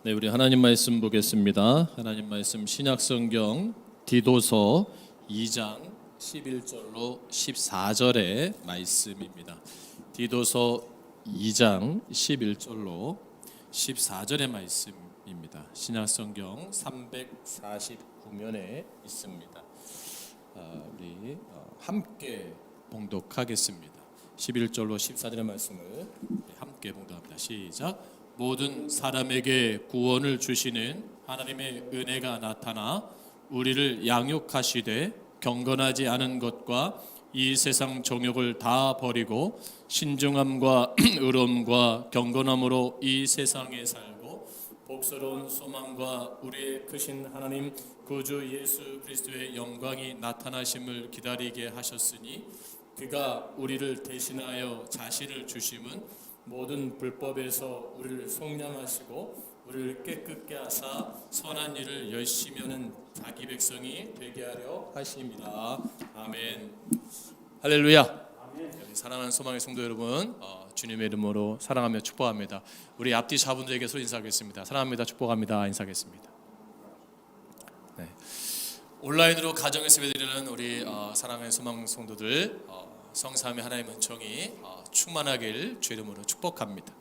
네, 우리 하나님 말씀 보겠습니다. 하나님 말씀 신약성경 디도서 2장 11절로 14절의 말씀입니다. 디도서 2장 11절로 14절의 말씀입니다. 신약성경 349면에 있습니다. 우리 함께 봉독하겠습니다. 11절로 14절의 말씀을 함께 봉독합니다. 시작. 모든 사람에게 구원을 주시는 하나님의 은혜가 나타나 우리를 양육하시되 경건하지 않은 것과 이 세상 정욕을 다 버리고 신중함과 의로움과 경건함으로 이 세상에 살고 복스러운 소망과 우리의 크신 하나님 구주 예수 그리스도의 영광이 나타나심을 기다리게 하셨으니 그가 우리를 대신하여 자신을 주심은 모든 불법에서 우리를 속량하시고 우리를 깨끗게 하사 선한 일을 열심히 하는 자기 백성이 되게 하려 하십니다. 아멘. 할렐루야. 아멘. 사랑하는 소망의 성도 여러분, 주님의 이름으로 사랑하며 축복합니다. 우리 앞뒤 자분들에게서 인사하겠습니다. 사랑합니다. 축복합니다. 인사하겠습니다. 네. 온라인으로 가정에서 예배드리는 우리 사랑하는 소망 성도들, 성삼위 하나님의 은총이 충만하길 주 이름으로 축복합니다.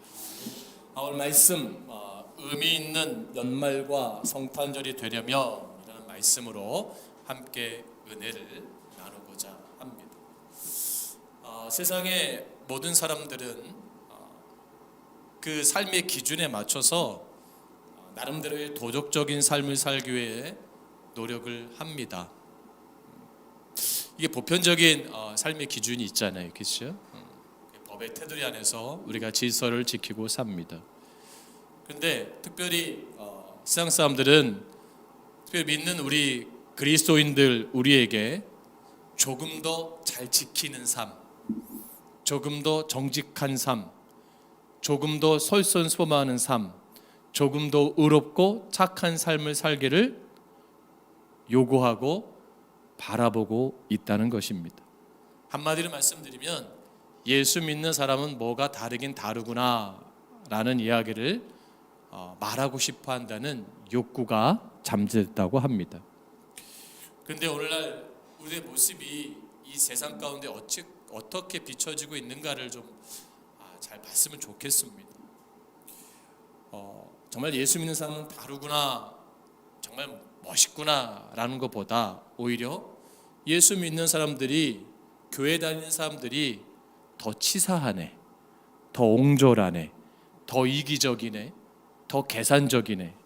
오늘 말씀 의미 있는 연말과 성탄절이 되려면 이라는 말씀으로 함께 은혜를 나누고자 합니다. 세상의 모든 사람들은 그 삶의 기준에 맞춰서 나름대로의 도덕적인 삶을 살기 위해 노력을 합니다. 이게 보편적인 삶의 기준이 있잖아요, 그렇죠? 법의 테두리 안에서 우리가 질서를 지키고 삽니다. 그런데 특별히 세상 사람들은 특별히 믿는 우리 그리스도인들 우리에게 조금 더 잘 지키는 삶, 조금 더 정직한 삶, 조금 더 솔선수범하는 삶, 조금 더 의롭고 착한 삶을 살기를 요구하고 바라보고 있다는 것입니다. 한마디로 말씀드리면 예수 믿는 사람은 뭐가 다르긴 다르구나 라는 이야기를 말하고 싶어 한다는 욕구가 잠재됐다고 합니다. 그런데 오늘날 우리의 모습이 이 세상 가운데 어떻게 비춰지고 있는가를 좀 잘 봤으면 좋겠습니다. 정말 예수 믿는 사람은 다르구나, 정말 멋있구나 라는 것보다 오히려 예수 믿는 사람들이, 교회 다니는 사람들이 더 치사하네, 더 옹졸하네, 더 이기적이네, 더 계산적이네,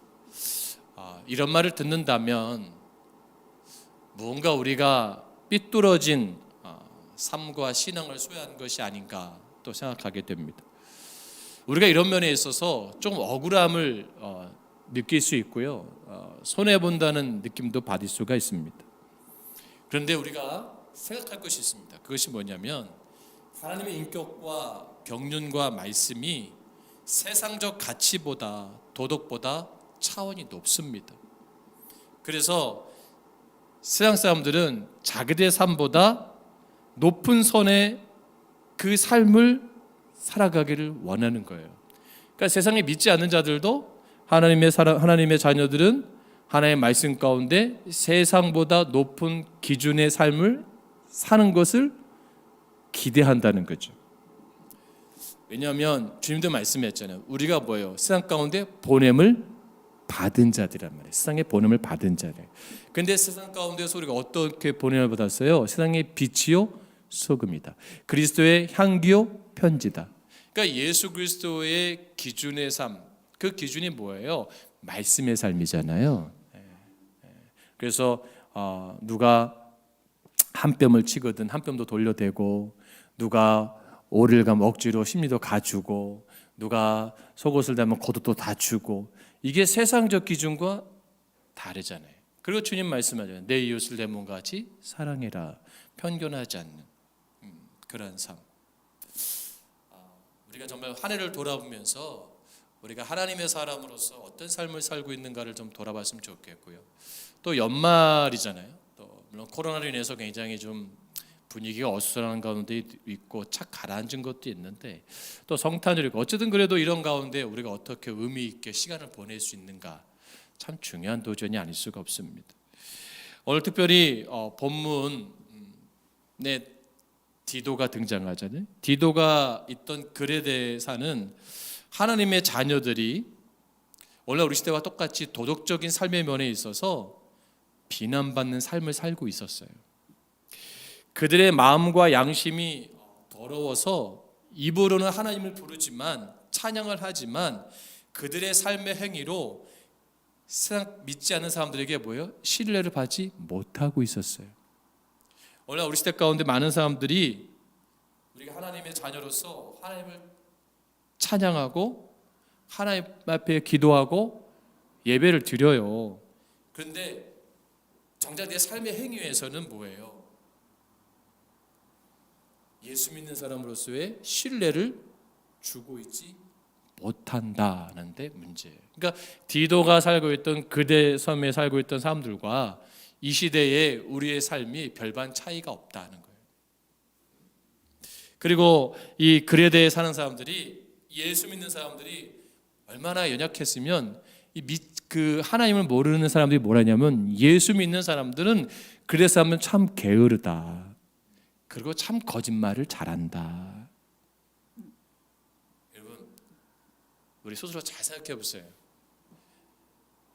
이런 말을 듣는다면 무언가 우리가 삐뚤어진 삶과 신앙을 소유한 것이 아닌가 또 생각하게 됩니다. 우리가 이런 면에 있어서 좀 억울함을 느낄 수 있고요, 손해본다는 느낌도 받을 수가 있습니다. 그런데 우리가 생각할 것이 있습니다. 그것이 뭐냐면 하나님의 인격과 경륜과 말씀이 세상적 가치보다, 도덕보다 차원이 높습니다. 그래서 세상 사람들은 자기들의 삶보다 높은 선의 그 삶을 살아가기를 원하는 거예요. 그러니까 세상에 믿지 않는 자들도 하나님의 자녀들은 하나님의 말씀 가운데 세상보다 높은 기준의 삶을 사는 것을 기대한다는 거죠. 왜냐하면 주님도 말씀했잖아요. 우리가 뭐예요? 세상 가운데 보냄을 받은 자들이란 말이에요. 세상에 보냄을 받은 자들. 그런데 세상 가운데서 우리가 어떻게 보냄을 받았어요? 세상의 빛이요 소금이다. 그리스도의 향기요 편지다. 그러니까 예수 그리스도의 기준의 삶, 그 기준이 뭐예요? 말씀의 삶이잖아요. 그래서 누가 한 뼘을 치거든 한 뼘도 돌려대고, 누가 오를 가면 억지로 심리도 가주고, 누가 속옷을 달면 겉옷도 다 주고, 이게 세상적 기준과 다르잖아요. 그리고 주님 말씀하잖아요. 내 이웃을 내 몸같이 사랑해라. 편견하지 않는 그런 삶. 우리가 정말 한 해를 돌아보면서 우리가 하나님의 사람으로서 어떤 삶을 살고 있는가를 좀 돌아봤으면 좋겠고요. 또 연말이잖아요. 또 물론 코로나로 인해서 굉장히 좀 분위기가 어수선한 가운데 있고 착 가라앉은 것도 있는데 또 성탄절이 있고 어쨌든 그래도 이런 가운데 우리가 어떻게 의미 있게 시간을 보낼 수 있는가 참 중요한 도전이 아닐 수가 없습니다. 오늘 특별히 본문에 디도가 등장하잖아요. 디도가 있던 그레데사는 하나님의 자녀들이 원래 우리 시대와 똑같이 도덕적인 삶의 면에 있어서 비난받는 삶을 살고 있었어요. 그들의 마음과 양심이 더러워서 입으로는 하나님을 부르지만 찬양을 하지만 그들의 삶의 행위로 세상 믿지 않는 사람들에게 뭐예요? 신뢰를 받지 못하고 있었어요. 원래 우리 시대 가운데 많은 사람들이 우리가 하나님의 자녀로서 하나님을 찬양하고 하나님 앞에 기도하고 예배를 드려요. 그런데 정작 내 삶의 행위에서는 뭐예요? 예수 믿는 사람으로서의 신뢰를 주고 있지 못한다는 데 문제예요. 그러니까 디도가 살고 있던 그대 섬에 살고 있던 사람들과 이 시대에 우리의 삶이 별반 차이가 없다는 거예요. 그리고 이 그레데에 사는 사람들이 예수 믿는 사람들이 얼마나 연약했으면 그 하나님을 모르는 사람들이 뭐라냐면 예수 믿는 사람들은 그래서 하면 참 게으르다. 그리고 참 거짓말을 잘한다. 여러분 우리 스스로 잘 생각해 보세요.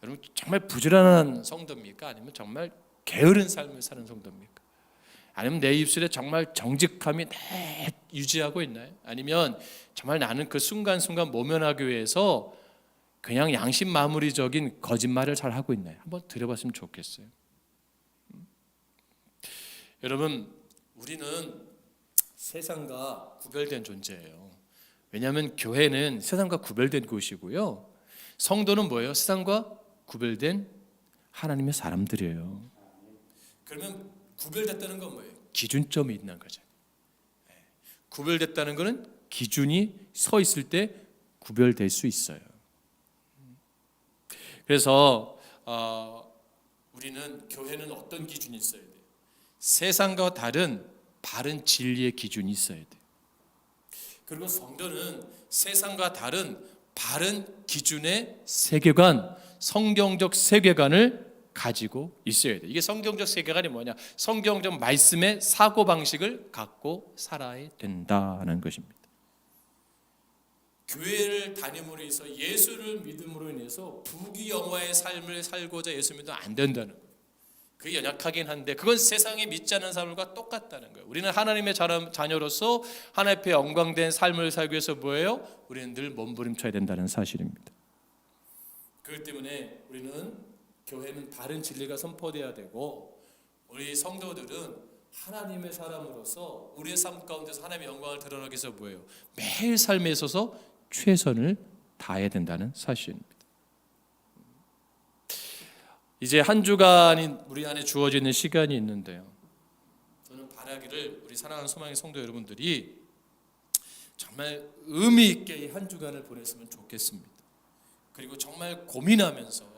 여러분 정말 부지런한 성도입니까? 아니면 정말 게으른 삶을 사는 성도입니까? 아니면 내 입술에 정말 정직함이 유지하고 있나요? 아니면 정말 나는 그 순간순간 모면하기 위해서 그냥 양심 마무리적인 거짓말을 잘 하고 있나요? 한번 들어봤으면 좋겠어요. 여러분 우리는 세상과 구별된 존재예요. 왜냐하면 교회는 세상과 구별된 곳이고요. 성도는 뭐예요? 세상과 구별된 하나님의 사람들이에요. 그러면 구별됐다는 건 뭐예요? 기준점이 있는 거죠. 구별됐다는 것은 기준이 서 있을 때 구별될 수 있어요. 그래서 우리는 교회는 어떤 기준이 있어야 돼요? 세상과 다른 바른 진리의 기준이 있어야 돼요. 그리고 성도는 세상과 다른 바른 기준의 세계관, 성경적 세계관을 가지고 있어야 돼요. 이게 성경적 세계관이 뭐냐? 성경적 말씀의 사고방식을 갖고 살아야 된다는 것입니다. 교회를 다님으로 인해서 예수를 믿음으로 인해서 부귀영화의 삶을 살고자 예수 믿으면 안 된다는 거예요. 그게 연약하긴 한데 그건 세상에 믿지 않는 사람과 똑같다는 거예요. 우리는 하나님의 자녀로서 하나님 앞에 영광된 삶을 살기 위해서 뭐예요? 우리는 늘 몸부림쳐야 된다는 사실입니다. 그렇기 때문에 우리는 교회는 바른 진리가 선포돼야 되고 우리 성도들은 하나님의 사람으로서 우리의 삶 가운데서 하나님의 영광을 드러나기 위해서 뭐예요? 매일 삶에 있어서 최선을 다해야 된다는 사실입니다. 이제 한 주간이 우리 안에 주어져 있는 시간이 있는데요. 저는 바라기를 우리 사랑하는 소망의 성도 여러분들이 정말 의미 있게 이 한 주간을 보냈으면 좋겠습니다. 그리고 정말 고민하면서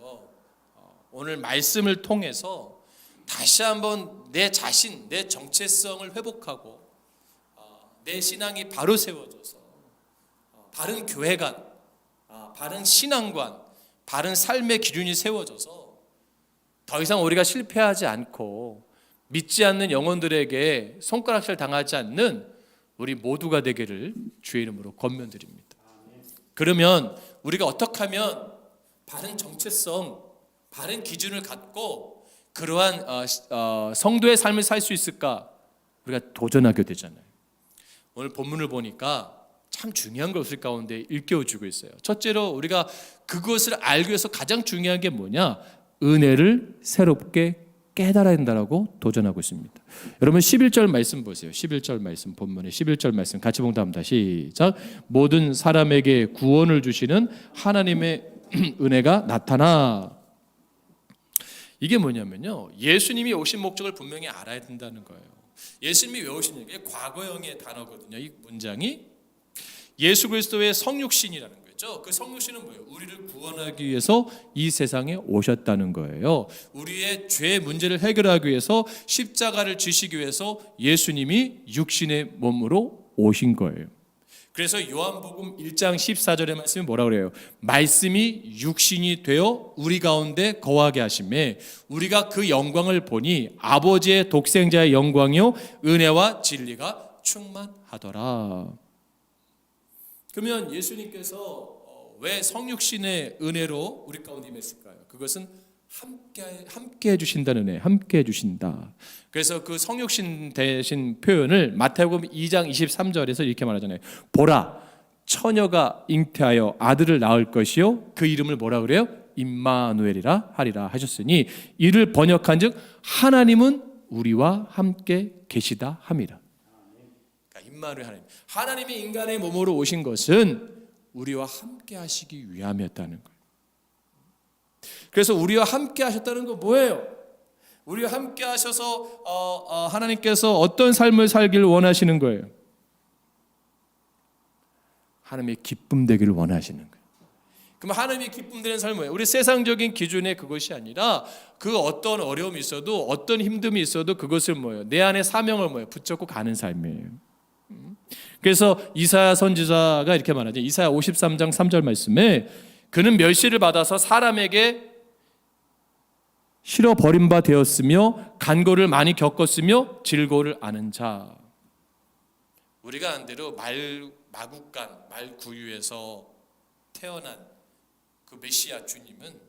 오늘 말씀을 통해서 다시 한번 내 자신, 내 정체성을 회복하고 내 신앙이 바로 세워져서 바른 교회관, 바른 신앙관, 바른 삶의 기준이 세워져서 더 이상 우리가 실패하지 않고 믿지 않는 영혼들에게 손가락질 당하지 않는 우리 모두가 되기를 주의 이름으로 권면드립니다. 그러면 우리가 어떻게 하면 바른 정체성, 바른 기준을 갖고 그러한 성도의 삶을 살 수 있을까? 우리가 도전하게 되잖아요. 오늘 본문을 보니까 참 중요한 것을 가운데 일깨워주고 있어요. 첫째로 우리가 그것을 알기 위해서 가장 중요한 게 뭐냐? 은혜를 새롭게 깨달아야 된다라고 도전하고 있습니다. 여러분 11절 말씀 보세요. 11절 말씀 본문의 11절 말씀 같이 봉독합니다. 시작. 모든 사람에게 구원을 주시는 하나님의 은혜가 나타나. 이게 뭐냐면요. 예수님이 오신 목적을 분명히 알아야 된다는 거예요. 예수님이 왜 오시냐? 이게 과거형의 단어거든요. 이 문장이 예수 그리스도의 성육신이라는 거예요. 그렇죠? 그 성육신은 뭐예요? 우리를 구원하기 위해서 이 세상에 오셨다는 거예요. 우리의 죄 문제를 해결하기 위해서 십자가를 지시기 위해서 예수님이 육신의 몸으로 오신 거예요. 그래서 요한복음 1장 14절의 말씀이 뭐라 그래요? 말씀이 육신이 되어 우리 가운데 거하게 하심에 우리가 그 영광을 보니 아버지의 독생자의 영광이요 은혜와 진리가 충만하더라. 그러면 예수님께서 왜 성육신의 은혜로 우리 가운데 임했을까요? 그것은 함께 해주신다는 은혜, 함께 해주신다. 그래서 그 성육신 대신 표현을 마태복음 2장 23절에서 이렇게 말하잖아요. 보라, 처녀가 잉태하여 아들을 낳을 것이요 그 이름을 뭐라 그래요? 임마누엘이라 하리라 하셨으니 이를 번역한즉 하나님은 우리와 함께 계시다 함이라. 그러니까 임마누엘 하나님이 인간의 몸으로 오신 것은 우리와 함께 하시기 위함이었다는 거예요. 그래서 우리와 함께 하셨다는 건 뭐예요? 우리와 함께 하셔서 하나님께서 어떤 삶을 살기를 원하시는 거예요? 하나님의 기쁨 되기를 원하시는 거예요. 그럼 하나님의 기쁨 되는 삶은 뭐예요? 우리 세상적인 기준의 그것이 아니라 그 어떤 어려움이 있어도 어떤 힘듦이 있어도 그것을 뭐예요? 내 안에 사명을 뭐예요? 붙잡고 가는 삶이에요. 그래서 이사야 선지자가 이렇게 말하죠. 이사야 53장 3절 말씀에 그는 멸시를 받아서 사람에게 실어 버림 바 되었으며 간고를 많이 겪었으며 질고를 아는 자. 우리가 안 대로 마국간 말구유에서 태어난 그 메시아 주님은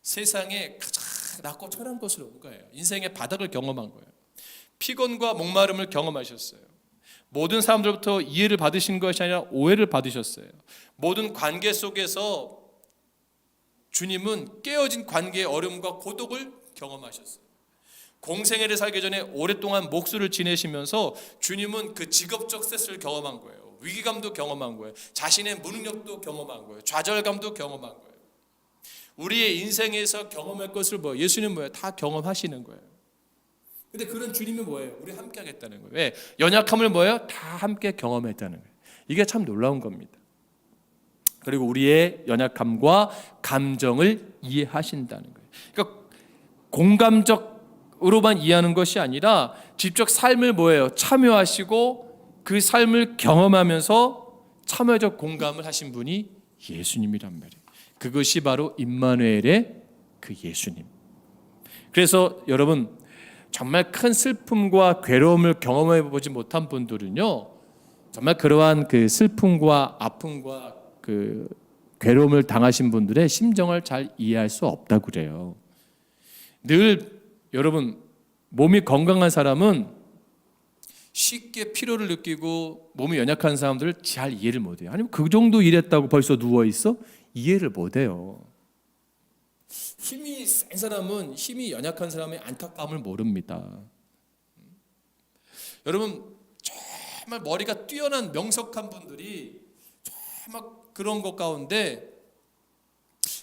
세상에 가장 낮고 천한 곳으로 온 거예요. 인생의 바닥을 경험한 거예요. 피곤과 목마름을 경험하셨어요. 모든 사람들부터 이해를 받으신 것이 아니라 오해를 받으셨어요. 모든 관계 속에서 주님은 깨어진 관계의 어려움과 고독을 경험하셨어요. 공생애를 살기 전에 오랫동안 목수를 지내시면서 주님은 그 직업적 스트레스를 경험한 거예요. 위기감도 경험한 거예요. 자신의 무능력도 경험한 거예요. 좌절감도 경험한 거예요. 우리의 인생에서 경험할 것을 예수님은 뭐예요? 다 경험하시는 거예요. 근데 그런 주님이 뭐예요? 우리 함께 하겠다는 거예요. 왜? 연약함을 뭐예요? 다 함께 경험했다는 거예요. 이게 참 놀라운 겁니다. 그리고 우리의 연약함과 감정을 이해하신다는 거예요. 그러니까 공감적으로만 이해하는 것이 아니라 직접 삶을 뭐예요? 참여하시고 그 삶을 경험하면서 참여적 공감을 하신 분이 예수님이란 말이에요. 그것이 바로 임마누엘의 그 예수님. 그래서 여러분 정말 큰 슬픔과 괴로움을 경험해 보지 못한 분들은요, 정말 그러한 그 슬픔과 아픔과 그 괴로움을 당하신 분들의 심정을 잘 이해할 수 없다고 그래요. 늘 여러분 몸이 건강한 사람은 쉽게 피로를 느끼고 몸이 연약한 사람들을 잘 이해를 못해요. 아니면 그 정도 일했다고 벌써 누워 있어? 이해를 못해요. 힘이 센 사람은 힘이 연약한 사람의 안타까움을 모릅니다. 여러분 정말 머리가 뛰어난 명석한 분들이 정말 그런 것 가운데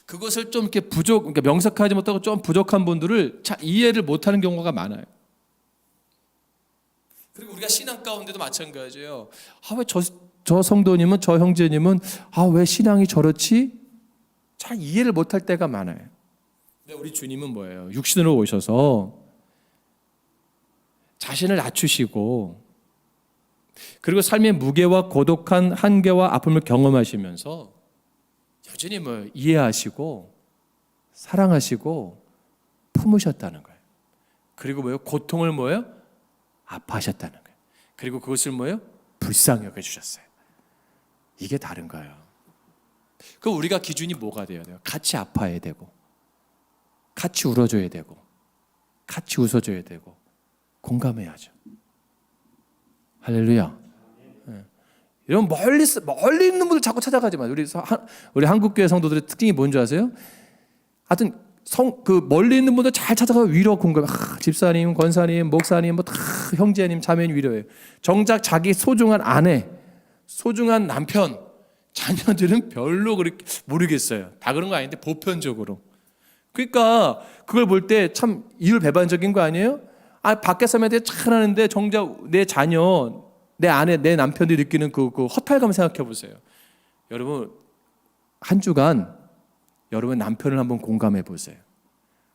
그것을 좀 이렇게 그러니까 명석하지 못하고 좀 부족한 분들을 잘 이해를 못하는 경우가 많아요. 그리고 우리가 신앙 가운데도 마찬가지예요. 왜 저 성도님은 저 형제님은 왜 신앙이 저렇지? 잘 이해를 못할 때가 많아요. 근데 우리 주님은 뭐예요? 육신으로 오셔서 자신을 낮추시고 그리고 삶의 무게와 고독한 한계와 아픔을 경험하시면서 여전히 이해하시고 사랑하시고 품으셨다는 거예요. 그리고 고통을 아파하셨다는 거예요. 그리고 그것을 불쌍히 여겨주셨어요. 이게 다른 거예요. 그럼 우리가 기준이 뭐가 돼야 돼요? 같이 아파야 되고 같이 울어줘야 되고 같이 웃어줘야 되고 공감해야죠. 할렐루야. 이런 멀리 있는 분들 자꾸 찾아가지 마요. 우리 한국교회 성도들의 특징이 뭔지 아세요? 하여튼 그 멀리 있는 분들 잘 찾아가 위로 공감. 집사님, 권사님, 목사님, 다 형제님, 자매님 위로해요. 정작 자기 소중한 아내, 소중한 남편, 자녀들은 별로 그렇게 모르겠어요. 다 그런 거 아닌데 보편적으로. 그러니까 그걸 볼 때 참 이율배반적인 거 아니에요? 밖에 사람한테 잘하는데 정작 내 자녀, 내 아내, 내 남편들이 느끼는 그 허탈감 생각해 보세요. 여러분 한 주간 여러분 남편을 한번 공감해 보세요.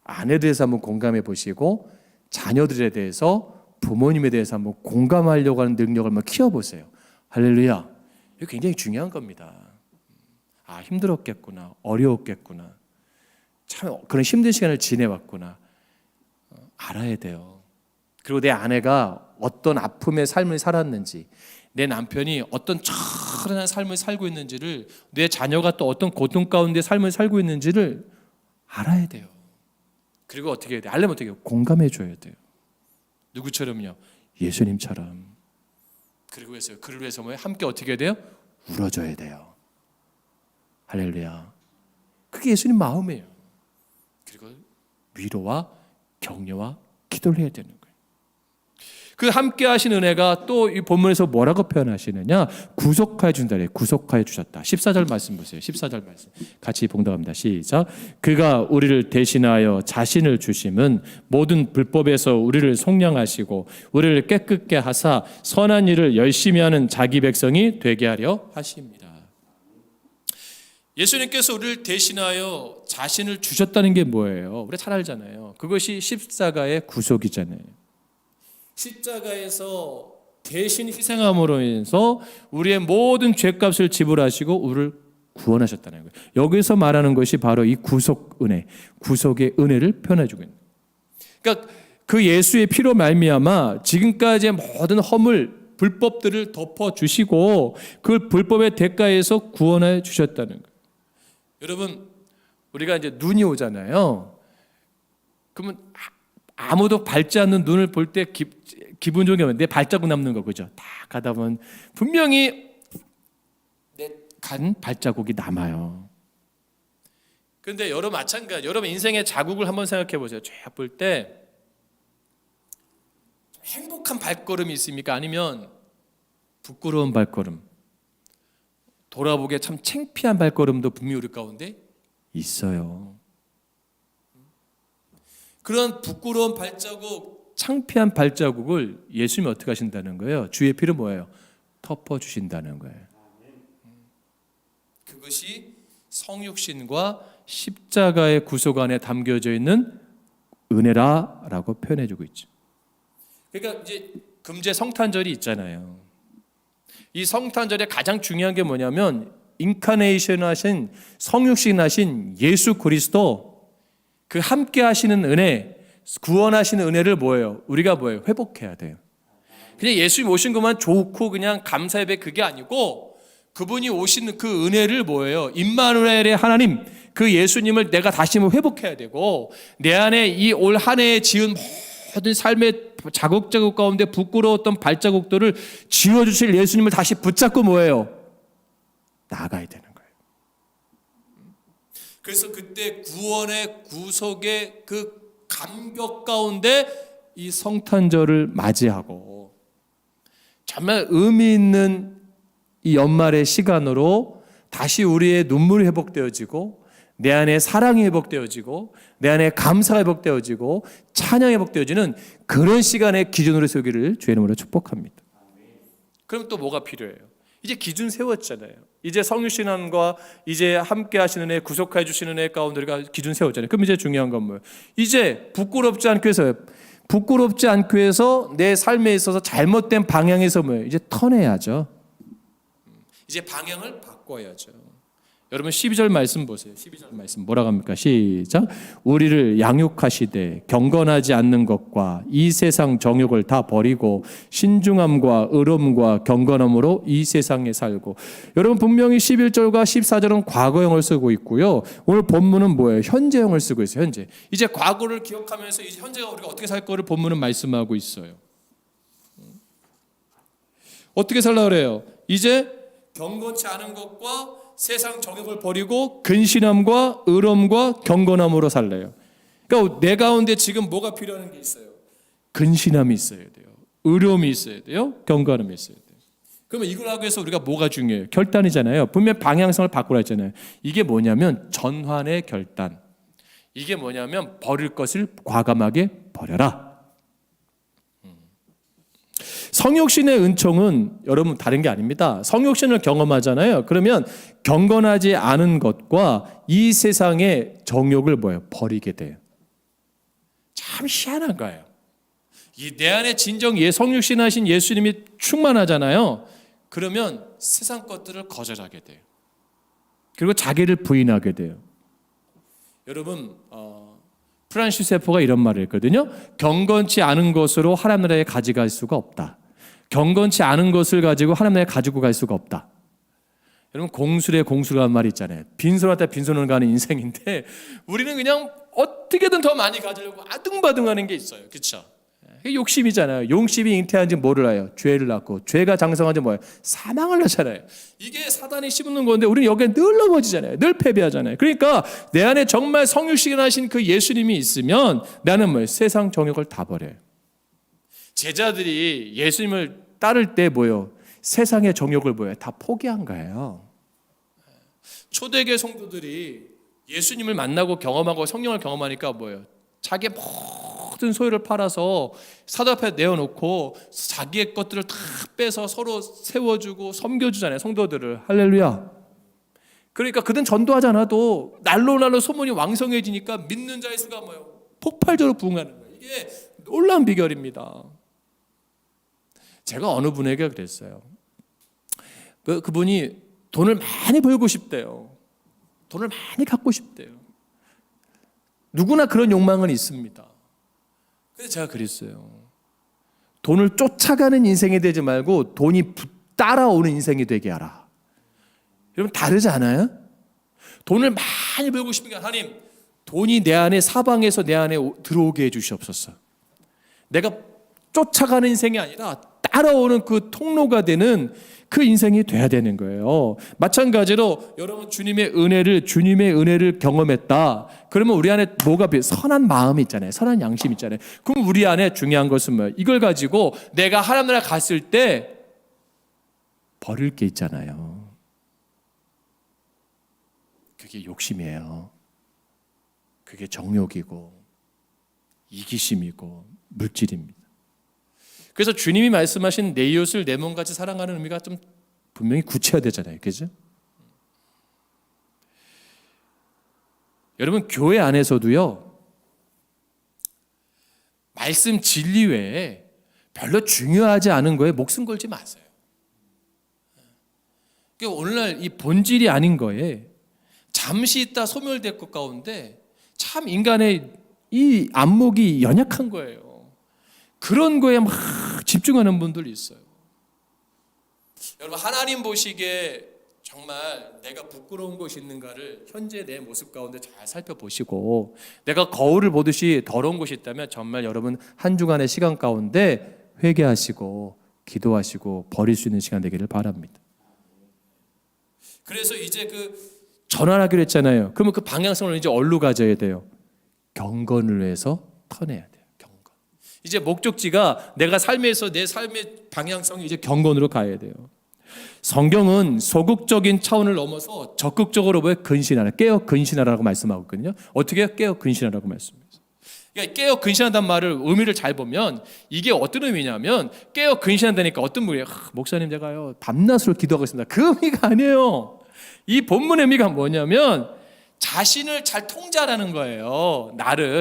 아내에 대해서 한번 공감해 보시고 자녀들에 대해서 부모님에 대해서 한번 공감하려고 하는 능력을 한번 키워보세요. 할렐루야. 이거 굉장히 중요한 겁니다. 아, 힘들었겠구나. 어려웠겠구나. 참 그런 힘든 시간을 지내왔구나. 알아야 돼요. 그리고 내 아내가 어떤 아픔의 삶을 살았는지, 내 남편이 어떤 처절한 삶을 살고 있는지를, 내 자녀가 또 어떤 고통 가운데 삶을 살고 있는지를 알아야 돼요. 그리고 어떻게 해야 돼요? 알려면 어떻게 해요? 공감해 줘야 돼요. 누구처럼요? 예수님처럼. 그리고 해서 그를 위해서 뭐예요? 함께 어떻게 해야 돼요? 울어줘야 돼요. 할렐루야. 그게 예수님 마음이에요. 그리고 위로와 격려와 기도를 해야 되는 거예요. 그 함께 하신 은혜가 또 이 본문에서 뭐라고 표현하시느냐? 구속하여 준다. 구속하여 주셨다. 14절 말씀 보세요. 14절 말씀 같이 봉독합니다. 시작. 그가 우리를 대신하여 자신을 주심은 모든 불법에서 우리를 속량하시고 우리를 깨끗게 하사 선한 일을 열심히 하는 자기 백성이 되게 하려 하십니다. 예수님께서 우리를 대신하여 자신을 주셨다는 게 뭐예요? 우리가 잘 알잖아요. 그것이 십자가의 구속이잖아요. 십자가에서 대신 희생함으로 인해서 우리의 모든 죄값을 지불하시고 우리를 구원하셨다는 거예요. 여기서 말하는 것이 바로 이 구속 은혜, 구속의 은혜를 표현해주고 있는 거예요. 그러니까 그 예수의 피로 말미암아 지금까지의 모든 허물, 불법들을 덮어주시고 그 불법의 대가에서 구원해 주셨다는 거예요. 여러분, 우리가 이제 눈이 오잖아요. 그러면 아무도 밟지 않는 눈을 볼 때 기분 좋은 게 내 발자국 남는 거, 그죠? 다 가다 보면 분명히 내 간 발자국이 남아요. 그런데 여러분 마찬가지, 여러분 인생의 자국을 한번 생각해 보세요. 쫙 볼 때 행복한 발걸음이 있습니까? 아니면 부끄러운 발걸음, 돌아보기에 참 창피한 발걸음도 분명히 우리 가운데 있어요. 그런 부끄러운 발자국, 창피한 발자국을 예수님이 어떻게 하신다는 거예요? 주의 피로 뭐예요? 덮어주신다는 거예요. 그것이 성육신과 십자가의 구속 안에 담겨져 있는 은혜라라고 표현해주고 있죠. 그러니까 이제 금제 성탄절이 있잖아요. 이 성탄절의 가장 중요한 게 뭐냐면 인카네이션 하신, 성육신 하신 예수 그리스도, 그 함께 하시는 은혜, 구원하시는 은혜를 뭐예요? 우리가 뭐예요? 회복해야 돼요. 그냥 예수님 오신 것만 좋고 그냥 감사 예배 그게 아니고 그분이 오신 그 은혜를 뭐예요? 임마누엘의 하나님, 그 예수님을 내가 다시 한번 회복해야 되고 내 안에 이 올 한 해에 지은 모든 삶의 자국자국 가운데 부끄러웠던 발자국들을 지워주실 예수님을 다시 붙잡고 뭐예요? 나아가야 되는 거예요. 그래서 그때 구원의 구속의 그 감격 가운데 이 성탄절을 맞이하고 정말 의미 있는 이 연말의 시간으로 다시 우리의 눈물이 회복되어지고 내 안에 사랑이 회복되어지고 내 안에 감사가 회복되어지고 찬양이 회복되어지는 그런 시간의 기준으로 세우기를 주의 이름으로 축복합니다. 그럼 또 뭐가 필요해요? 이제 기준 세웠잖아요. 이제 성육신함과 이제 함께 하시는 애, 구속해 주시는 애 가운데 우리가 기준 세웠잖아요. 그럼 이제 중요한 건 뭐예요? 이제 부끄럽지 않고 해서 내 삶에 있어서 잘못된 방향에서 뭐예요? 이제 턴해야죠. 이제 방향을 바꿔야죠. 여러분 12절 말씀 보세요. 12절 말씀 뭐라고 합니까? 시작. 우리를 양육하시되 경건하지 않는 것과 이 세상 정욕을 다 버리고 신중함과 의로움과 경건함으로 이 세상에 살고. 여러분 분명히 11절과 14절은 과거형을 쓰고 있고요. 오늘 본문은 뭐예요? 현재형을 쓰고 있어요. 현재. 이제 과거를 기억하면서 이제 현재가 우리가 어떻게 살 거를 본문은 말씀하고 있어요. 어떻게 살라 그래요? 이제 경건치 않은 것과 세상 정욕을 버리고 근신함과 의로움과 경건함으로 살래요. 그러니까 내 가운데 지금 뭐가 필요한 게 있어요? 근신함이 있어야 돼요. 의로움이 있어야 돼요. 경건함이 있어야 돼요. 그러면 이걸 하기 위해서 우리가 뭐가 중요해요? 결단이잖아요. 분명 방향성을 바꾸라 했잖아요. 이게 뭐냐면 전환의 결단. 이게 뭐냐면 버릴 것을 과감하게 버려라. 성육신의 은총은 여러분 다른 게 아닙니다. 성육신을 경험하잖아요. 그러면 경건하지 않은 것과 이 세상의 정욕을 버리게 돼요. 참 희한한 거예요. 이 내 안에 진정 성육신 하신 예수님이 충만하잖아요. 그러면 세상 것들을 거절하게 돼요. 그리고 자기를 부인하게 돼요. 여러분 프란시스 세포가 이런 말을 했거든요. 경건치 않은 것으로 하나님 나라에 가져갈 수가 없다. 경건치 않은 것을 가지고 하나님 나라에 가지고 갈 수가 없다. 여러분 공술에 공술이라는 말이 있잖아요. 빈손한테 빈손을 가는 인생인데 우리는 그냥 어떻게든 더 많이 가지려고 아둥바둥하는 게 있어요. 그렇죠? 욕심이잖아요. 욕심이 잉태한 지 뭐를 해요? 죄를 낳고 죄가 장성한 지 뭐예요? 사망을 낳잖아요. 이게 사단이 씹는 건데 우리는 여기에 늘 넘어지잖아요. 늘 패배하잖아요. 그러니까 내 안에 정말 성육신 하신 그 예수님이 있으면 나는 뭐예요? 세상 정욕을 다 버려요. 제자들이 예수님을 따를 때 뭐예요? 세상의 정욕을 뭐예요? 다 포기한 거예요. 초대교회 성도들이 예수님을 만나고 경험하고 성령을 경험하니까 뭐예요? 자기 모든 소유를 팔아서 사도 앞에 내어놓고 자기의 것들을 다 빼서 서로 세워주고 섬겨주잖아요. 성도들을. 할렐루야. 그러니까 그든 전도하지 않아도 날로 소문이 왕성해지니까 믿는 자의 수가 뭐예요? 폭발적으로 부흥하는 거예요. 이게 놀라운 비결입니다. 제가 어느 분에게 그랬어요. 그분이 돈을 많이 벌고 싶대요. 돈을 많이 갖고 싶대요. 누구나 그런 욕망은 있습니다. 그래서 제가 그랬어요. 돈을 쫓아가는 인생이 되지 말고 돈이 따라오는 인생이 되게 하라. 여러분 다르지 않아요? 돈을 많이 벌고 싶은 게 하나님, 돈이 내 안에 사방에서 내 안에 들어오게 해주시옵소서. 내가 쫓아가는 인생이 아니라 따라오는 그 통로가 되는 그 인생이 돼야 되는 거예요. 마찬가지로 여러분 주님의 은혜를 경험했다. 그러면 우리 안에 뭐가 선한 마음이 있잖아요. 선한 양심이 있잖아요. 그럼 우리 안에 중요한 것은 뭐예요? 이걸 가지고 내가 하나님 나라 갔을 때 버릴 게 있잖아요. 그게 욕심이에요. 그게 정욕이고 이기심이고 물질입니다. 그래서 주님이 말씀하신 내 이웃을 내 몸같이 사랑하는 의미가 좀 분명히 구체화되잖아요. 그죠? 여러분 교회 안에서도요. 말씀 진리 외에 별로 중요하지 않은 거에 목숨 걸지 마세요. 그러니까 오늘날 이 본질이 아닌 거에 잠시 있다 소멸될 것 가운데 참 인간의 이 안목이 연약한 거예요. 그런 거에 막 집중하는 분들이 있어요. 여러분 하나님 보시기에 정말 내가 부끄러운 것이 있는가를 현재 내 모습 가운데 잘 살펴보시고 내가 거울을 보듯이 더러운 것이 있다면 정말 여러분 한 주간의 시간 가운데 회개하시고 기도하시고 버릴 수 있는 시간 되기를 바랍니다. 그래서 이제 전환하기로 했잖아요. 그러면 그 방향성을 이제 어디로 가져야 돼요? 경건을 위해서 터내야 돼요. 이제 목적지가 내가 삶에서 내 삶의 방향성이 이제 경건으로 가야 돼요. 성경은 소극적인 차원을 넘어서 적극적으로 근신하라, 깨어 근신하라고 말씀하고 있거든요. 어떻게 해요? 깨어 근신하라고 말씀해요. 그러니까 깨어 근신한다는 말을 의미를 잘 보면 이게 어떤 의미냐면 깨어 근신한다니까 어떤 분이 목사님 제가요 밤낮으로 기도하고 있습니다. 그 의미가 아니에요. 이 본문의 의미가 뭐냐면 자신을 잘 통제하라는 거예요.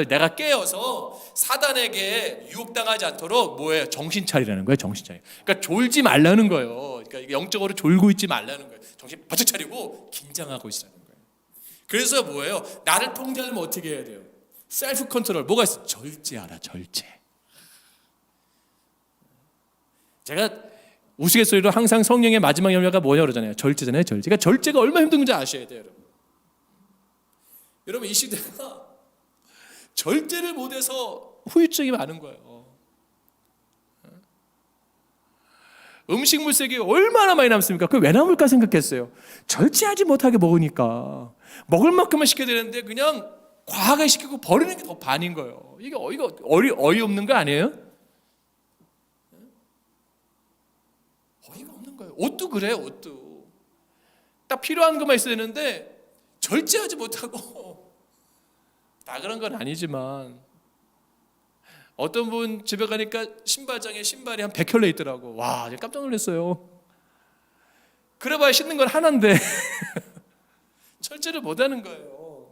내가 깨어서 사단에게 유혹당하지 않도록 뭐예요? 정신 차리라는 거예요. 정신 차리. 그러니까 졸지 말라는 거예요. 그러니까 영적으로 졸고 있지 말라는 거예요. 정신 바짝 차리고 긴장하고 있으라는 거예요. 그래서 뭐예요? 나를 통제하려면 어떻게 해야 돼요? 셀프 컨트롤. 뭐가 있어? 절제하라. 절제. 제가 우스갯소리로 항상 성령의 마지막 열매가 뭐냐고 그러잖아요. 절제잖아요. 절제. 그러니까 절제가 얼마나 힘든지 아셔야 돼요. 여러분 이 시대가 절제를 못해서 후유증이 많은 거예요. 음식물 쓰레기 얼마나 많이 남습니까? 그게 왜 남을까 생각했어요. 절제하지 못하게 먹으니까 먹을 만큼만 시켜야 되는데 그냥 과하게 시키고 버리는 게 더 반인 거예요. 이게 어이없는 거 아니에요? 어이가 없는 거예요. 옷도 그래요. 옷도 딱 필요한 것만 있어야 되는데 절제하지 못하고 다 그런 건 아니지만 어떤 분 집에 가니까 신발장에 신발이 한 100켤레 있더라고. 와, 깜짝 놀랐어요. 그래봐야 신는 건 하나인데 철제를 못하는 거예요.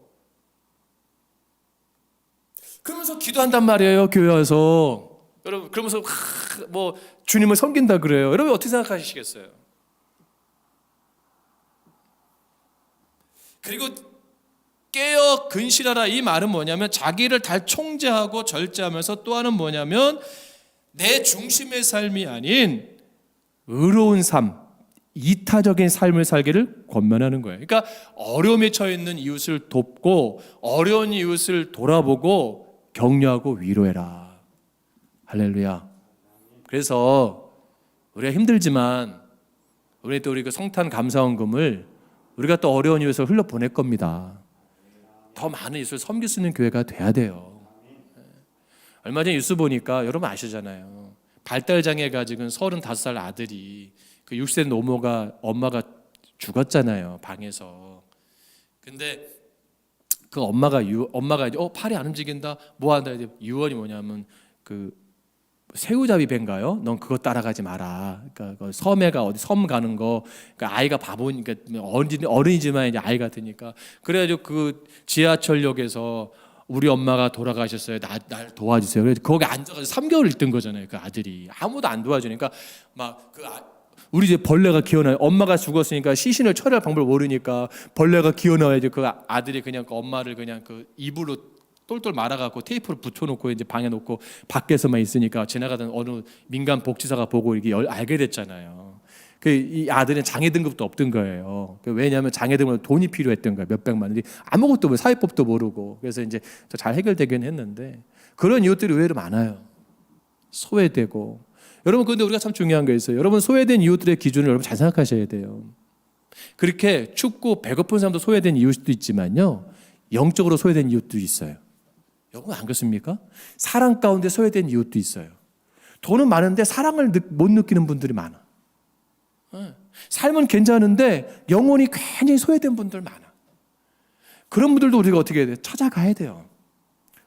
그러면서 기도한단 말이에요, 교회 와서. 여러분, 그러면서 뭐 주님을 섬긴다 그래요. 여러분 어떻게 생각하시겠어요? 그리고 깨어 근실하라, 이 말은 뭐냐면 자기를 잘 통제하고 절제하면서, 또 하나는 뭐냐면 내 중심의 삶이 아닌 의로운 삶, 이타적인 삶을 살기를 권면하는 거예요. 그러니까 어려움에 처해 있는 이웃을 돕고 어려운 이웃을 돌아보고 격려하고 위로해라. 할렐루야. 그래서 우리가 힘들지만 우리 또 우리 그 성탄 감사원금을 우리가 또 어려운 이웃을 흘러 보낼 겁니다. 더 많은 이웃을 섬길 수 있는 교회가 돼야 돼요. 얼마 전에 뉴스 보니까 여러분 아시잖아요. 발달장애 가지고 35살 아들이 그 6세 노모가 엄마가 죽었잖아요, 방에서. 근데 그 엄마가 팔이 안 움직인다, 뭐 한다. 유언이 뭐냐면 그 새우잡이 배인가요? 넌 그거 따라가지 마라. 그러니까 그 섬에가 어디 섬 가는 거, 그러니까 아이가 바보니까 어른이지만 이제 아이 같으니까. 그래가지고 그 지하철역에서 우리 엄마가 돌아가셨어요. 날 도와주세요. 그래서 거기 앉아가지고 3개월 있던 거잖아요. 그 아들이 아무도 안 도와주니까 막 우리 이제 벌레가 기어나요. 엄마가 죽었으니까 시신을 처리할 방법을 모르니까 벌레가 기어나와야지. 그 아들이 그냥 그 엄마를 그냥 그 이불로 똘똘 말아갖고 테이프를 붙여놓고 이제 방에 놓고 밖에서만 있으니까 지나가던 어느 민간 복지사가 보고 이게 알게 됐잖아요. 이 아들은 장애 등급도 없던 거예요. 왜냐하면 장애 등급은 돈이 필요했던 거예요. 몇백만 원이 아무것도 모르고 사회법도 모르고. 그래서 이제 잘 해결되긴 했는데 그런 이웃들이 의외로 많아요. 소외되고. 여러분, 근데 우리가 참 중요한 게 있어요. 여러분, 소외된 이웃들의 기준을 여러분 잘 생각하셔야 돼요. 그렇게 춥고 배고픈 사람도 소외된 이웃도 있지만요, 영적으로 소외된 이웃도 있어요. 여러분 안 그렇습니까? 사랑 가운데 소외된 이웃도 있어요. 돈은 많은데 사랑을 못 느끼는 분들이 많아. 삶은 괜찮은데 영혼이 굉장히 소외된 분들 많아. 그런 분들도 우리가 어떻게 해야 돼요? 찾아가야 돼요.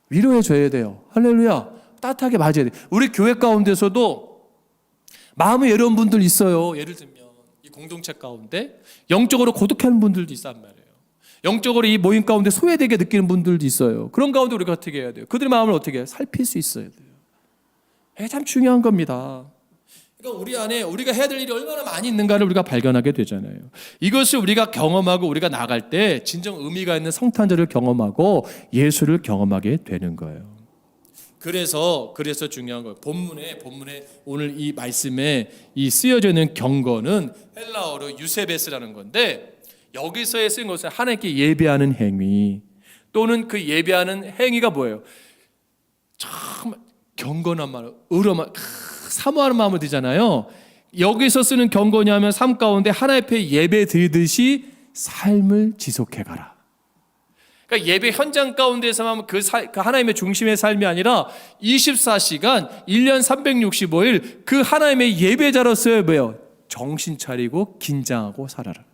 위로해 줘야 돼요. 할렐루야. 따뜻하게 맞아야 돼요. 우리 교회 가운데서도 마음이 외로운 분들 있어요. 예를 들면 이 공동체 가운데 영적으로 고독한 분들도 있단 말이에요. 영적으로 이 모임 가운데 소외되게 느끼는 분들도 있어요. 그런 가운데 우리가 어떻게 해야 돼요? 그들의 마음을 어떻게 해요? 살필 수 있어야 돼요. 이게 참 중요한 겁니다. 그러니까 우리 안에 우리가 해야 될 일이 얼마나 많이 있는가를 우리가 발견하게 되잖아요. 이것을 우리가 경험하고 우리가 나갈 때 진정 의미가 있는 성탄절을 경험하고 예수를 경험하게 되는 거예요. 그래서 중요한 거예요. 본문에 오늘 이 말씀에 이 쓰여져 있는 경건은 헬라어로 유세베스라는 건데, 여기서의 쓴 것은 하나님께 예배하는 행위, 또는 그 예배하는 행위가 뭐예요? 참 경건한 말, 의로만 사모하는 마음을 드잖아요. 여기서 쓰는 경건이 하면 삶 가운데 하나님 앞에 예배 드리듯이 삶을 지속해가라. 그러니까 예배 현장 가운데서만 그 하나님의 중심의 삶이 아니라 24시간 1년 365일 그 하나님의 예배자로서의 뭐예요? 정신 차리고 긴장하고 살아라.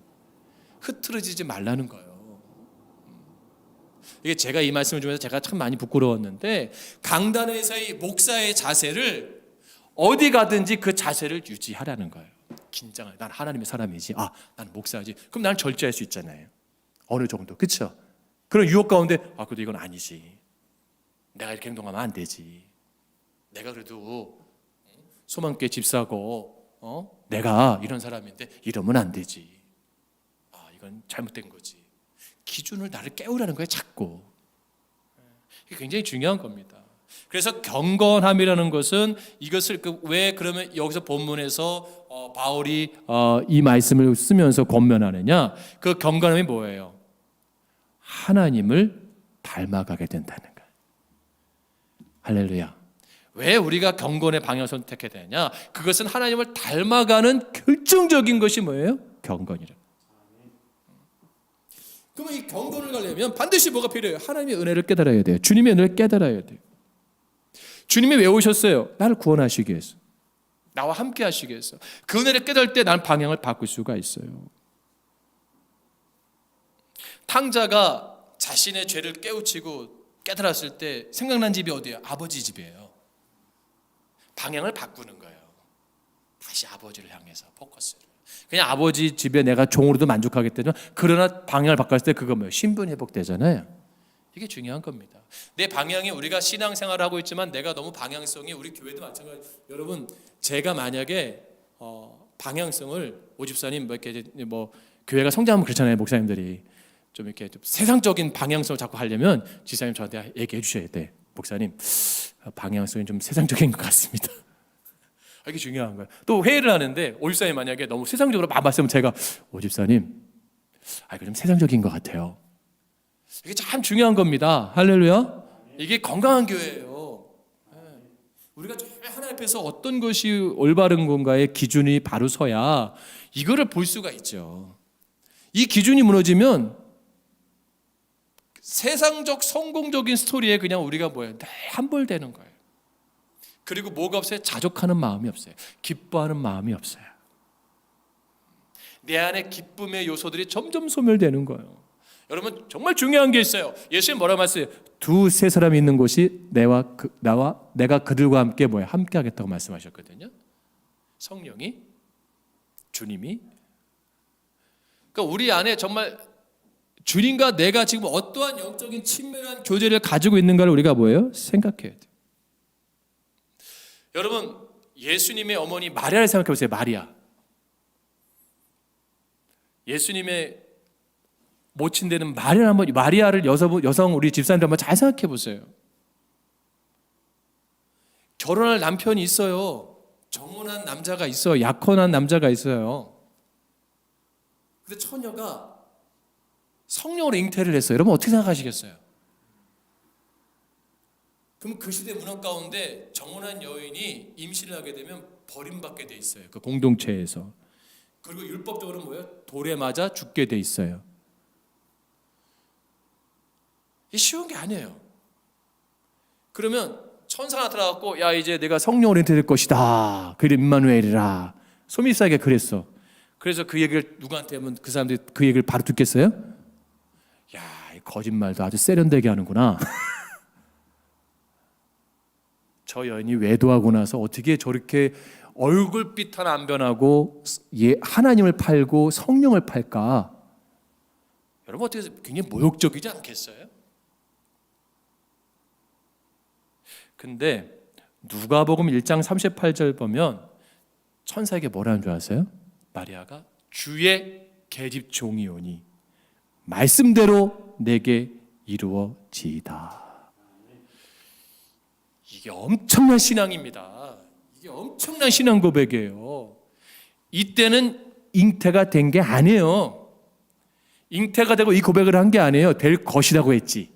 흐트러지지 말라는 거예요. 이게 제가 이 말씀을 주면서 제가 참 많이 부끄러웠는데, 강단에서의 목사의 자세를 어디 가든지 그 자세를 유지하라는 거예요. 긴장을. 난 하나님의 사람이지. 난 목사지. 그럼 나는 절제할 수 있잖아요. 어느 정도. 그렇죠? 그런 유혹 가운데 그래도 이건 아니지. 내가 이렇게 행동하면 안 되지. 내가 그래도 소망교회 집사고 내가 이런 사람인데 이러면 안 되지. 이건 잘못된 거지. 기준을 나를 깨우라는 거예요, 자꾸. 이게 굉장히 중요한 겁니다. 그래서 경건함이라는 것은 이것을 왜 그러면 여기서 본문에서 바울이 이 말씀을 쓰면서 권면하느냐? 그 경건함이 뭐예요? 하나님을 닮아가게 된다는 거예요. 할렐루야. 왜 우리가 경건의 방향을 선택해야 되냐? 그것은 하나님을 닮아가는 결정적인 것이 뭐예요? 경건이라. 그러면 이 경건을 가려면 반드시 뭐가 필요해요? 하나님의 은혜를 깨달아야 돼요. 주님의 은혜를 깨달아야 돼요. 주님이 왜 오셨어요? 나를 구원하시기 위해서. 나와 함께 하시기 위해서. 그 은혜를 깨달을 때 나는 방향을 바꿀 수가 있어요. 탕자가 자신의 죄를 깨우치고 깨달았을 때 생각난 집이 어디예요? 아버지 집이에요. 방향을 바꾸는 거예요. 다시 아버지를 향해서 포커스를. 그냥 아버지 집에 내가 종으로도 만족하겠다면, 그러나 방향을 바꿨을 때 그거 뭐예요? 신분 회복되잖아요. 이게 중요한 겁니다. 내 방향이, 우리가 신앙생활을 하고 있지만 내가 너무 방향성이, 우리 교회도 마찬가지. 여러분, 제가 만약에 방향성을, 오집사님 뭐 교회가 성장하면 그렇잖아요. 목사님들이 좀 이렇게 좀 세상적인 방향성을 자꾸 하려면 지사님 저한테 얘기해 주셔야 돼. 목사님, 방향성이 좀 세상적인 것 같습니다. 이게 중요한 거예요. 또 회의를 하는데 오집사님 만약에 너무 세상적으로 막 말씀하면 제가, 오집사님, 이거 좀 세상적인 것 같아요. 이게 참 중요한 겁니다. 할렐루야. 이게 건강한 교회예요. 우리가 하나님 앞에서 어떤 것이 올바른 건가의 기준이 바로 서야 이거를 볼 수가 있죠. 이 기준이 무너지면 세상적 성공적인 스토리에 그냥 우리가 뭐예요? 늘 함몰되는 거예요. 그리고 뭐가 없어요? 자족하는 마음이 없어요. 기뻐하는 마음이 없어요. 내 안에 기쁨의 요소들이 점점 소멸되는 거예요. 여러분, 정말 중요한 게 있어요. 예수님 뭐라고 말씀해요? 두세 사람이 있는 곳이 나와 내가 그들과 함께 뭐예요? 함께 하겠다고 말씀하셨거든요. 성령이, 주님이. 그러니까 우리 안에 정말 주님과 내가 지금 어떠한 영적인 친밀한 교제를 가지고 있는가를 우리가 뭐예요? 생각해야 돼요. 여러분, 예수님의 어머니 마리아를 생각해 보세요. 예수님의 모친 되는 마리아를 여성 우리 집사님들 한번 잘 생각해 보세요. 결혼할 남편이 있어요. 정혼한 남자가 있어요. 약혼한 남자가 있어요. 근데 처녀가 성령으로 잉태를 했어요. 여러분 어떻게 생각하시겠어요? 그럼 그 시대 문화 가운데 정혼한 여인이 임신을 하게 되면 버림받게 돼 있어요. 그 공동체에서. 그리고 율법적으로는 뭐예요? 돌에 맞아 죽게 돼 있어요. 이게 쉬운 게 아니에요. 그러면 천사가 나타나갖고, 야, 이제 내가 성령으로 잉태될 것이다. 그래 임마누엘이라. 소미사에게 그랬어. 그래서 그 얘기를 누구한테 하면 그 사람들이 그 얘기를 바로 듣겠어요? 야, 이 거짓말도 아주 세련되게 하는구나. 저 여인이 외도하고 나서 어떻게 저렇게 얼굴빛 하나 안 변하고 하나님을 팔고 성령을 팔까? 여러분 어떻게 굉장히 모욕적이지 않겠어요? 근데 누가복음 1장 38절 보면 천사에게 뭐라는 줄 아세요? 마리아가 주의 계집 종이오니 말씀대로 내게 이루어지이다. 이게 엄청난 신앙입니다. 이게 엄청난 신앙 고백이에요. 이때는 잉태가 된 게 아니에요. 잉태가 되고 이 고백을 한 게 아니에요. 될 것이라고 했지.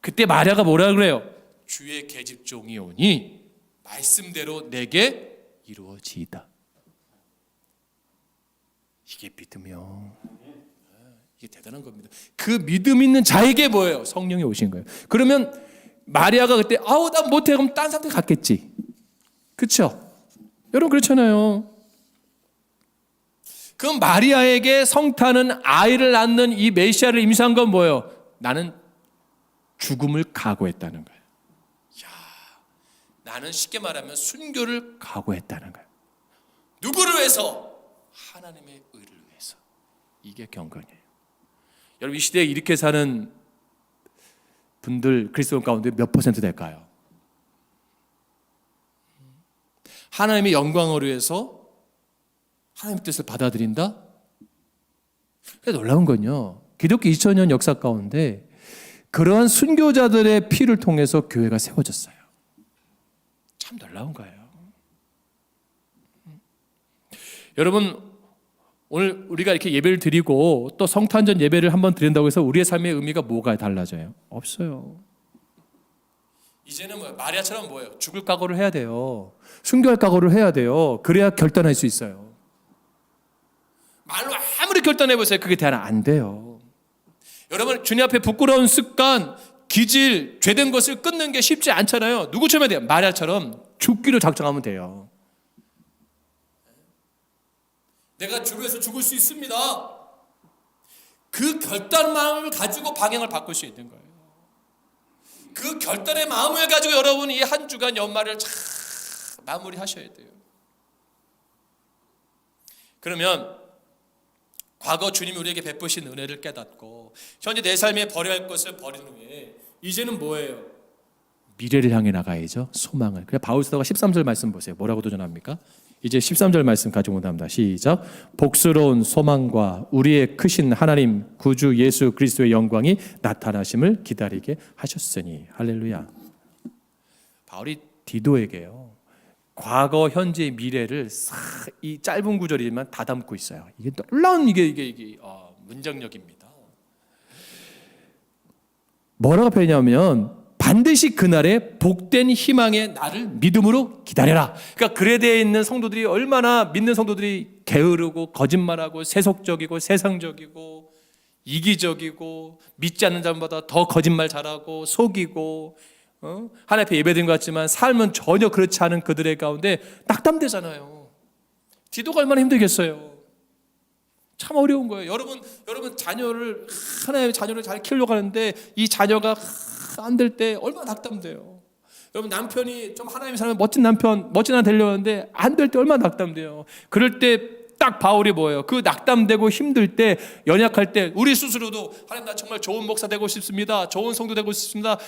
그때 마리아가 뭐라 그래요? 주의 계집 종이 오니 말씀대로 내게 이루어지이다. 이게 믿으며, 이게 대단한 겁니다. 그 믿음 있는 자에게 뭐예요? 성령이 오신 거예요. 그러면 마리아가 그때 나 못해, 그럼 딴 사람한테 갔겠지. 그렇죠? 여러분 그렇잖아요. 그럼 마리아에게 성타는 아이를 낳는 이 메시아를 임신한 건 뭐예요? 나는 죽음을 각오했다는 거예요. 나는 쉽게 말하면 순교를 각오했다는 거예요. 누구를 위해서? 하나님의 의를 위해서. 이게 경건이에요. 여러분 이 시대에 이렇게 사는 분들 그리스도 가운데 몇 %? 될까요? 하나님의 영광을 위해서 하나님의 뜻을 받아들인다? 놀라운 건요, 기독교 2000년 역사 가운데 그러한 순교자들의 피를 통해서 교회가 세워졌어요. 참 놀라운 거예요. 여러분 오늘 우리가 이렇게 예배를 드리고 또 성탄절 예배를 한번 드린다고 해서 우리의 삶의 의미가 뭐가 달라져요? 없어요. 이제는 마리아처럼 뭐예요? 죽을 각오를 해야 돼요. 순교할 각오를 해야 돼요. 그래야 결단할 수 있어요. 말로 아무리 결단해보세요. 그게 대안 안 돼요. 여러분 주님 앞에 부끄러운 습관, 기질, 죄된 것을 끊는 게 쉽지 않잖아요. 누구처럼 해야 돼요? 마리아처럼 죽기로 작정하면 돼요. 내가 주변에서 죽을 수 있습니다. 그 결단 마음을 가지고 방향을 바꿀 수 있는 거예요. 그 결단의 마음을 가지고 여러분이 이 한 주간 연말을 참 마무리하셔야 돼요. 그러면 과거 주님이 우리에게 베푸신 은혜를 깨닫고 현재 내 삶에 버려야 할 것을 버린 후에 이제는 뭐예요? 미래를 향해 나가야죠. 소망을. 그냥 바울 사도가 13절 말씀 보세요. 뭐라고 도전합니까? 이제 13절 말씀 가지고 온답니다. 시작. 복스러운 소망과 우리의 크신 하나님 구주 예수 그리스도의 영광이 나타나심을 기다리게 하셨으니. 할렐루야. 바울이 디도에게요, 과거, 현재, 미래를 이 짧은 구절이지만 다 담고 있어요. 이게 놀라운 이게 문장력입니다. 뭐라고 표현하냐면 반드시 그날에 복된 희망의 날을 믿음으로 기다려라. 그러니까 그레데에 있는 성도들이 얼마나 믿는 성도들이 게으르고 거짓말하고 세속적이고 세상적이고 이기적이고 믿지 않는 자보다 더 거짓말 잘하고 속이고 하나님 앞에 예배드린 것 같지만 삶은 전혀 그렇지 않은 그들의 가운데 낙담되잖아요. 디도가 얼마나 힘들겠어요. 참 어려운 거예요. 여러분 자녀를 하나님의 자녀를 잘 키우려고 하는데 이 자녀가 안 될 때 얼마나 낙담돼요. 여러분 남편이 좀 하나님의 사람의 멋진 남편, 멋진 아내 되려고 하는데 안 될 때 얼마나 낙담돼요. 그럴 때 딱 바울이 뭐예요? 그 낙담되고 힘들 때, 연약할 때 우리 스스로도 하나님 나 정말 좋은 목사 되고 싶습니다. 좋은 성도 되고 싶습니다.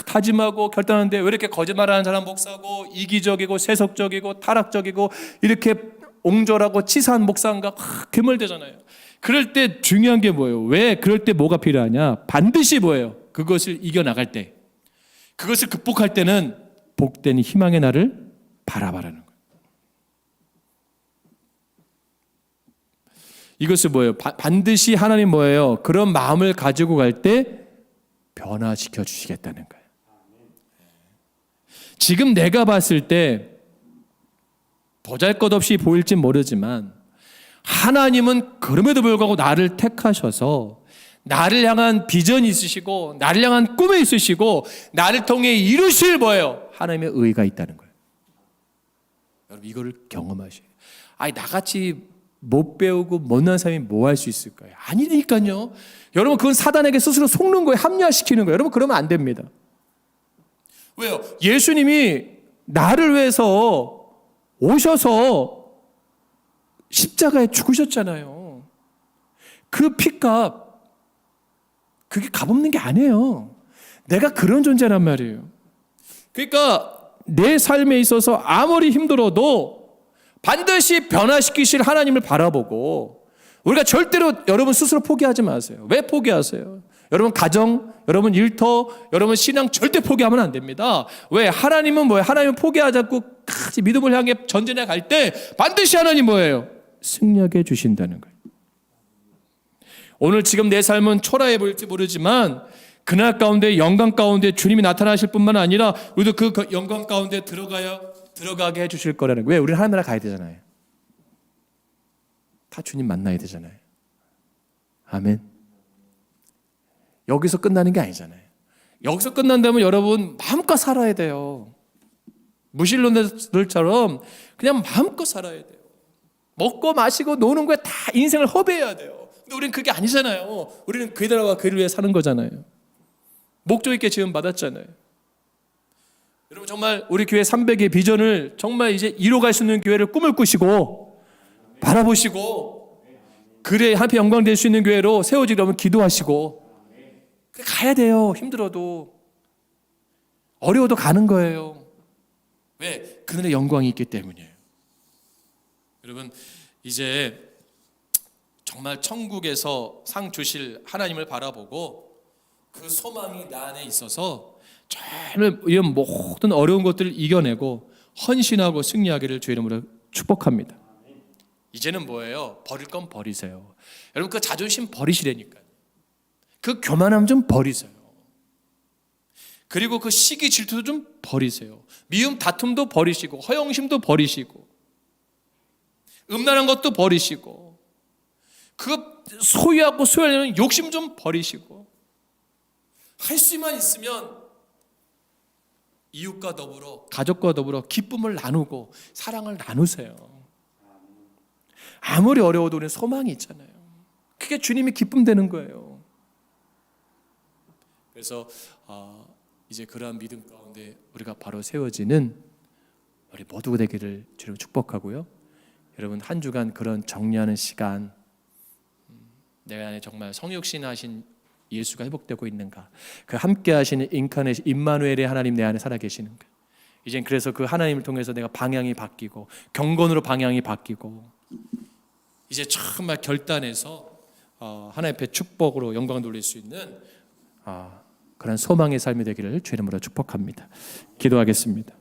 다짐하고 결단하는데 왜 이렇게 거짓말하는 사람 목사고 이기적이고 세속적이고 타락적이고 이렇게 옹졸하고 치사한 목사인가 괴물되잖아요. 그럴 때 중요한 게 뭐예요? 왜 그럴 때 뭐가 필요하냐? 반드시 뭐예요? 그것을 이겨나갈 때, 그것을 극복할 때는 복된 희망의 날을 바라봐라는 거예요. 이것은 뭐예요? 반드시 하나님 뭐예요? 그런 마음을 가지고 갈 때 변화시켜 주시겠다는 거예요. 지금 내가 봤을 때 보잘것없이 보일진 모르지만 하나님은 그럼에도 불구하고 나를 택하셔서 나를 향한 비전이 있으시고 나를 향한 꿈이 있으시고 나를 통해 이루실 뭐예요? 하나님의 의가 있다는 거예요. 여러분 이거를 경험하셔야 돼요. 아니 나같이 못 배우고 못난 사람이 뭐 할 수 있을까요? 아니니까요. 여러분 그건 사단에게 스스로 속는 거예요. 합리화시키는 거예요. 여러분 그러면 안 됩니다. 왜요? 예수님이 나를 위해서 오셔서 십자가에 죽으셨잖아요. 그 피값 그게 값없는 게 아니에요. 내가 그런 존재란 말이에요. 그러니까 내 삶에 있어서 아무리 힘들어도 반드시 변화시키실 하나님을 바라보고 우리가 절대로 여러분 스스로 포기하지 마세요. 왜 포기하세요? 여러분 가정, 여러분 일터, 여러분 신앙 절대 포기하면 안 됩니다. 왜? 하나님은 뭐예요? 하나님은 포기하지 않고 믿음을 향해 전진해 갈 때 반드시 하나님 뭐예요? 승리하게 주신다는 거예요. 오늘 지금 내 삶은 초라해 보일지 모르지만 그날 가운데 영광 가운데 주님이 나타나실 뿐만 아니라 우리도 그 영광 가운데 들어가게 해주실 거라는 거예요. 왜? 우리는 하나님 나라 가야 되잖아요. 다 주님 만나야 되잖아요. 아멘. 여기서 끝나는 게 아니잖아요. 여기서 끝난다면 여러분 마음껏 살아야 돼요. 무신론들처럼 그냥 마음껏 살아야 돼요. 먹고 마시고 노는 거에 다 인생을 허비해야 돼요. 근데 우리는 그게 아니잖아요. 우리는 그 나라와 그를 위해 사는 거잖아요. 목적 있게 지음 받았잖아요. 여러분 정말 우리 교회 300의 비전을 정말 이제 이뤄갈 수 있는 교회를 꿈을 꾸시고 바라보시고 그래 하나님 영광 될 수 있는 교회로 세워지려면 기도하시고 가야 돼요. 힘들어도 어려워도 가는 거예요. 왜? 그들의 영광이 있기 때문이에요. 여러분 이제 정말 천국에서 상 주실 하나님을 바라보고 그 소망이 나 안에 있어서 정말 이런 모든 어려운 것들을 이겨내고 헌신하고 승리하기를 주의 이름으로 축복합니다. 이제는 뭐예요? 버릴 건 버리세요. 여러분 그 자존심 버리시라니까요. 그 교만함 좀 버리세요. 그리고 그 시기 질투도 좀 버리세요. 미움 다툼도 버리시고 허영심도 버리시고 음란한 것도 버리시고 그 소유하고 소유하려는 욕심 좀 버리시고 할 수만 있으면 이웃과 더불어 가족과 더불어 기쁨을 나누고 사랑을 나누세요. 아무리 어려워도 우리는 소망이 있잖아요. 그게 주님이 기쁨 되는 거예요. 그래서 이제 그러한 믿음 가운데 우리가 바로 세워지는 우리 모두가 되기를 주로 축복하고요. 여러분 한 주간 그런 정리하는 시간, 내 안에 정말 성육신 하신 예수가 회복되고 있는가, 그 함께 하시는 인카네이션 임마누엘의 하나님 내 안에 살아계시는가. 이젠 그래서 그 하나님을 통해서 내가 방향이 바뀌고 경건으로 방향이 바뀌고 이제 정말 결단해서 하나님 앞에 축복으로 영광 돌릴 수 있는 그런 소망의 삶이 되기를 주의 이름으로 축복합니다. 기도하겠습니다.